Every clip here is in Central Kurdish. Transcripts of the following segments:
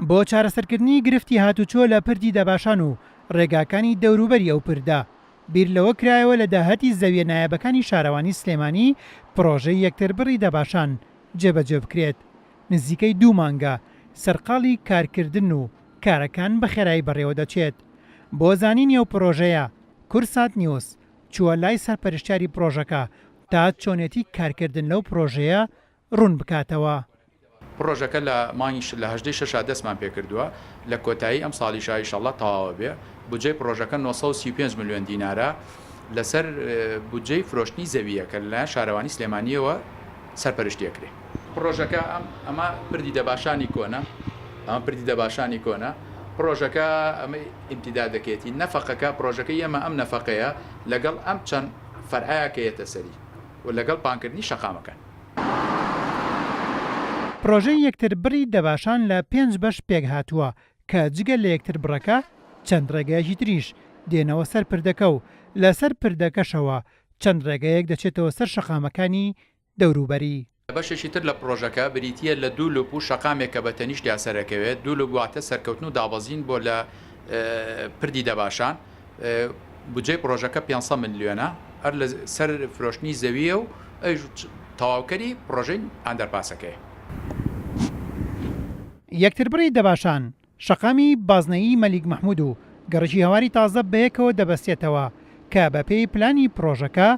بۆ چارەسەرکردنی گرفتی هاتوچۆ لە پردی دەباشان و ڕێگاکانی دەوروبەری ئەو پردا بیر لەوە کرایەوە لە داهەتی زەویە نایابەکانی شارەوانی سلێمانی پرۆژەی یەکتربڕی دەباشان جێبەجێ بکرێت. نزیکەی 2 مانگە سەرقاڵی کارکردن و کارەکان بە خێرایی بەڕێوە دەچێت. بۆ زانینی ئەو پرۆژەیە کورسات نیوز چووە لای سەرپەرشتیاری پرۆژەکە تا چۆنێتی کارکردن لەو پرۆژەیە ڕوون بکاتەوە. پرۆژەکە لە مانگی لە 16 دەستمان پێکردووە لە کۆتایی ئەم ساڵی ئینشاءالله تەواو بێ. بودجەی پرۆژەکە 935 میلیۆن دینارە لەسەر بودجەی فرۆشتنی زەویە کە لە شارەوانی سلێمانیەوە سەرپەرشتیەکرێ. پرۆژەکە ئەمە پردی دەباشانی کۆنە پرۆژەکە ئەمە ئیمتیدا دەکێتی نەفەقەکە پرۆژەکە ئێمە ئەم نەفەقەیە لەگەڵ ئەم چەند فەرعایەکەیەتە سەری و لەگەڵ پانکردنی شەقامەکان. پرۆژەی یەکتربڕی دەباشان لە 5 بەش پێک هاتووە کە جگە لە یەکتر بڕەکە چەند ڕێگەیەکی تریش دێنەوە سەر پردەکە و لەسەر پردەکەشەوە چەند ڕێگەیەک دەچێتەوە سەر شەقامەکانی دەوروبەری. بەشێکی تر لە پرۆژەکە بریتە لە 2 لوپ و شەقامێک کە بە تەنیشت یاسەرەکەوێت 2 لوپ واتە سەرکەوتن و دابەزین بۆ لە پردی دەباشان. بودجەی پرۆژەکە 500 ملیۆنە هەر لە سەر فرۆشتنی زەویە و تەواوکەری پرۆژەی ئەندەرپاسەکەی. یەکتربڕی دەباشان شەقامی بازنەیی مەلیک مەحموود و گەڕێکی هەواری تازە بەیەکەوە دەبەستێتەوە کە بەپێی پلانی پرۆژەکە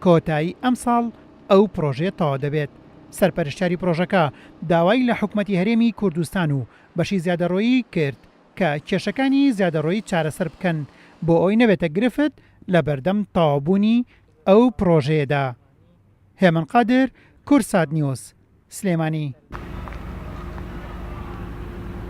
کۆتایی ئەم ساڵ ئەو پرۆژێ تەواو دەبێت. سەرپەرشتیاری پرۆژەکە داوای لە حکومەتی هەرێمی کوردستان و بەشی زیادەڕۆیی کرد کە کێشەکانی زیادەڕۆیی چارەسەر بکەن بۆ ئەوی نەبێتە گرفت لە بەردەم تەواوبوونی ئەو پرۆژەیەدا. هێمن قادر، کورسات نیوز، سلێمانی.